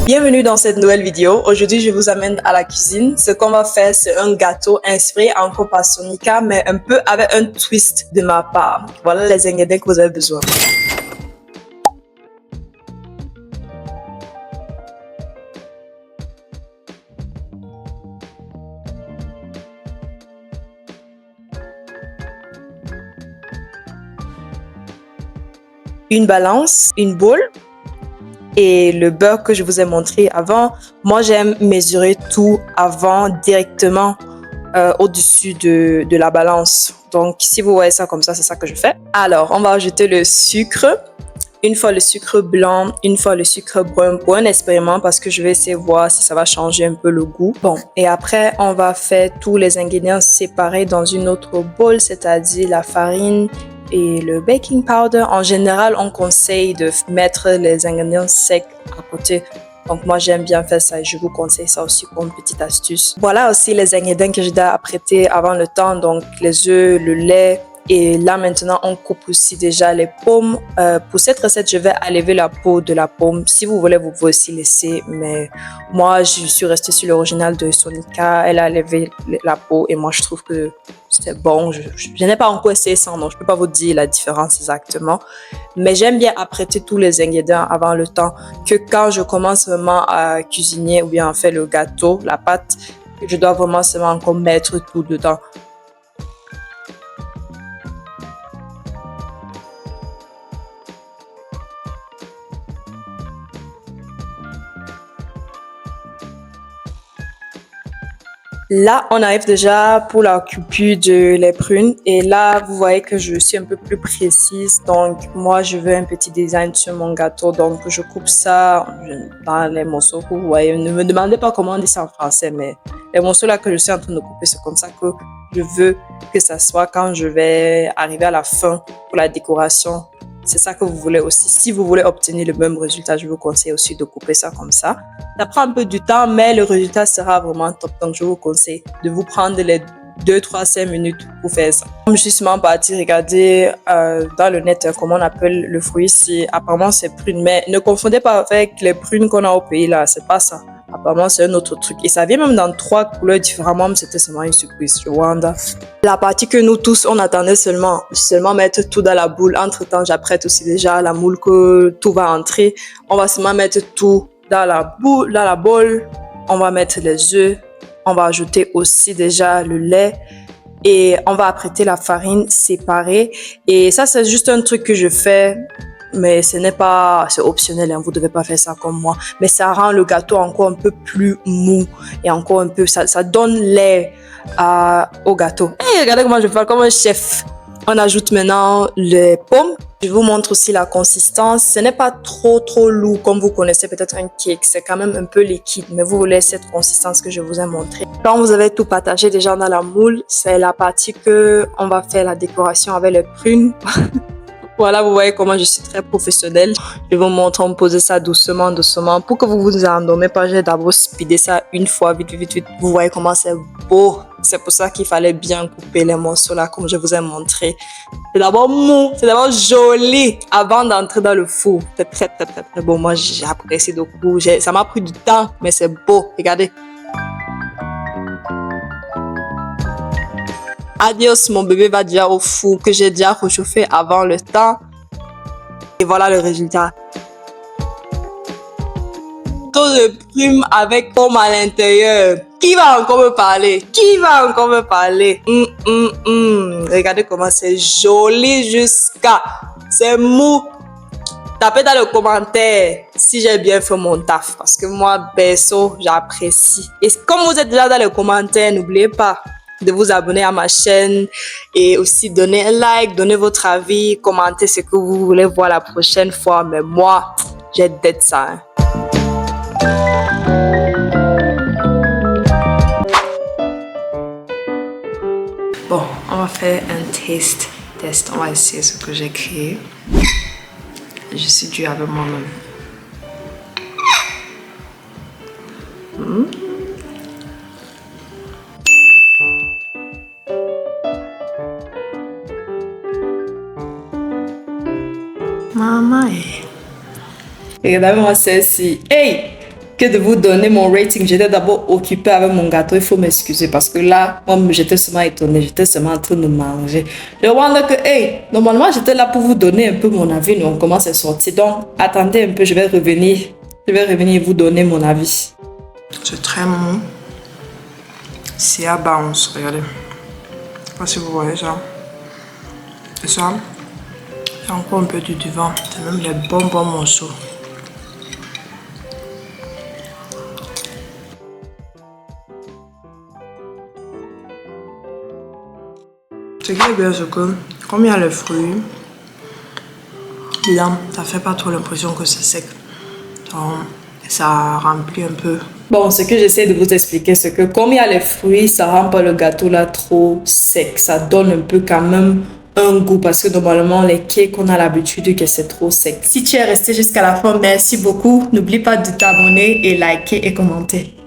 Bienvenue dans cette nouvelle vidéo. Aujourd'hui, je vous amène à la cuisine. Ce qu'on va faire, c'est un gâteau inspiré encore par Sonica, mais un peu avec un twist de ma part. Voilà les ingrédients que vous avez besoin. Une balance, une boule et le beurre que je vous ai montré avant. Moi, j'aime mesurer tout avant directement au-dessus de la balance. Donc, si vous voyez ça comme ça, c'est ça que je fais. Alors, on va ajouter le sucre. Une fois le sucre blanc, une fois le sucre brun pour un expériment parce que je vais essayer de voir si ça va changer un peu le goût. Bon, et après, on va faire tous les ingrédients séparés dans une autre bowl, c'est-à-dire la farine et le baking powder. En général, on conseille de mettre les ingrédients secs à côté. Donc moi, j'aime bien faire ça et je vous conseille ça aussi comme petite astuce. Voilà aussi les ingrédients que je dois apprêter avant le temps. Donc les œufs, le lait. Et là, maintenant, on coupe aussi déjà les pommes. Pour cette recette, je vais enlever la peau de la pomme. Si vous voulez, vous pouvez aussi laisser. Mais moi, je suis restée sur l'original de Sonica. Elle a enlevé la peau et moi, je trouve que c'est bon. Je n'ai pas encore essayé ça, donc je ne peux pas vous dire la différence exactement. Mais j'aime bien apprêter tous les ingrédients avant le temps que quand je commence vraiment à cuisiner ou bien à faire le gâteau, la pâte, je dois vraiment seulement encore mettre tout dedans. Là, on arrive déjà pour la coupure de les prunes. Et là, vous voyez que je suis un peu plus précise. Donc, moi, je veux un petit design sur mon gâteau. Donc, je coupe ça dans les morceaux que vous voyez. Ne me demandez pas comment on dit ça en français, mais les morceaux là que je suis en train de couper, c'est comme ça que je veux que ça soit quand je vais arriver à la fin pour la décoration. C'est ça que vous voulez aussi. Si vous voulez obtenir le même résultat, je vous conseille aussi de couper ça comme ça. Ça prend un peu du temps, mais le résultat sera vraiment top. Donc, je vous conseille de vous prendre les 2, 3, 5 minutes pour faire ça. Je suis justement partie regarder dans le net comment on appelle le fruit ici. Apparemment, c'est prune. Mais ne confondez pas avec les prunes qu'on a au pays là. C'est pas ça. Apparemment, c'est un autre truc. Et ça vient même dans 3 couleurs différentes. C'était seulement une surprise. Rwanda. La partie que nous tous, on attendait seulement mettre tout dans la boule. Entre-temps, j'apprête aussi déjà la moule que tout va entrer. On va seulement mettre tout dans la boule. On va mettre les œufs. On va ajouter aussi déjà le lait. Et on va apprêter la farine séparée. Et ça, c'est juste un truc que je fais. Mais c'est optionnel, hein, vous devez pas faire ça comme moi. Mais ça rend le gâteau encore un peu plus mou et encore un peu, ça donne l'air au gâteau. Hey, regardez comment je fais comme un chef. On ajoute maintenant les pommes. Je vous montre aussi la consistance. Ce n'est pas trop lourd comme vous connaissez peut-être un cake. C'est quand même un peu liquide, mais vous voulez cette consistance que je vous ai montrée. Quand vous avez tout partagé déjà dans la moule, c'est la partie que on va faire la décoration avec les prunes. Voilà, vous voyez comment je suis très professionnelle. Je vous montre, on pose ça doucement. Pour que vous vous endormez pas, j'ai d'abord speedé ça une fois, vite. Vous voyez comment c'est beau. C'est pour ça qu'il fallait bien couper les morceaux là, comme je vous ai montré. C'est d'abord mou, c'est d'abord joli avant d'entrer dans le four. C'est très beau. Moi, j'ai apprécié beaucoup. Ça m'a pris du temps, mais c'est beau. Regardez. Adios, mon bébé va déjà au four que j'ai déjà réchauffé avant le temps. Et voilà le résultat. Taux de prunes avec pomme à l'intérieur. Qui va encore me parler? Regardez comment c'est joli jusqu'à. C'est mou. Tapez dans le commentaire si j'ai bien fait mon taf. Parce que moi, perso, j'apprécie. Et comme vous êtes déjà dans les commentaires, n'oubliez pas de vous abonner à ma chaîne et aussi donner un like, donner votre avis, commenter ce que vous voulez voir la prochaine fois. Mais moi, j'ai d'être ça. Hein. Bon, on va faire un test. On va essayer ce que j'ai créé. Je suis dure avec moi-même. Maman, regardez-moi celle-ci. Hey! que de vous donner mon rating. J'étais d'abord occupée avec mon gâteau. Il faut m'excuser parce que là, moi, j'étais seulement étonnée. J'étais seulement en train de manger. Je vois là que, hey, normalement, j'étais là pour vous donner un peu mon avis. Nous, on commence à sortir. Donc, attendez un peu, je vais revenir. Je vais revenir vous donner mon avis. C'est très mou. C'est à bounce, regardez. Je sais pas si vous voyez ça. Et ça, c'est encore un peu du devant. C'est même les bons morceaux. Ce qui est bien, c'est que, comme il y a les fruits, là, ça fait pas trop l'impression que c'est sec. Donc, ça remplit un peu. Bon, ce que j'essaie de vous expliquer, c'est que comme il y a les fruits, ça rend pas le gâteau là trop sec. Ça donne un peu quand même un goût parce que normalement, les cakes, on a l'habitude que c'est trop sec. Si tu es resté jusqu'à la fin, merci beaucoup. N'oublie pas de t'abonner et liker et commenter.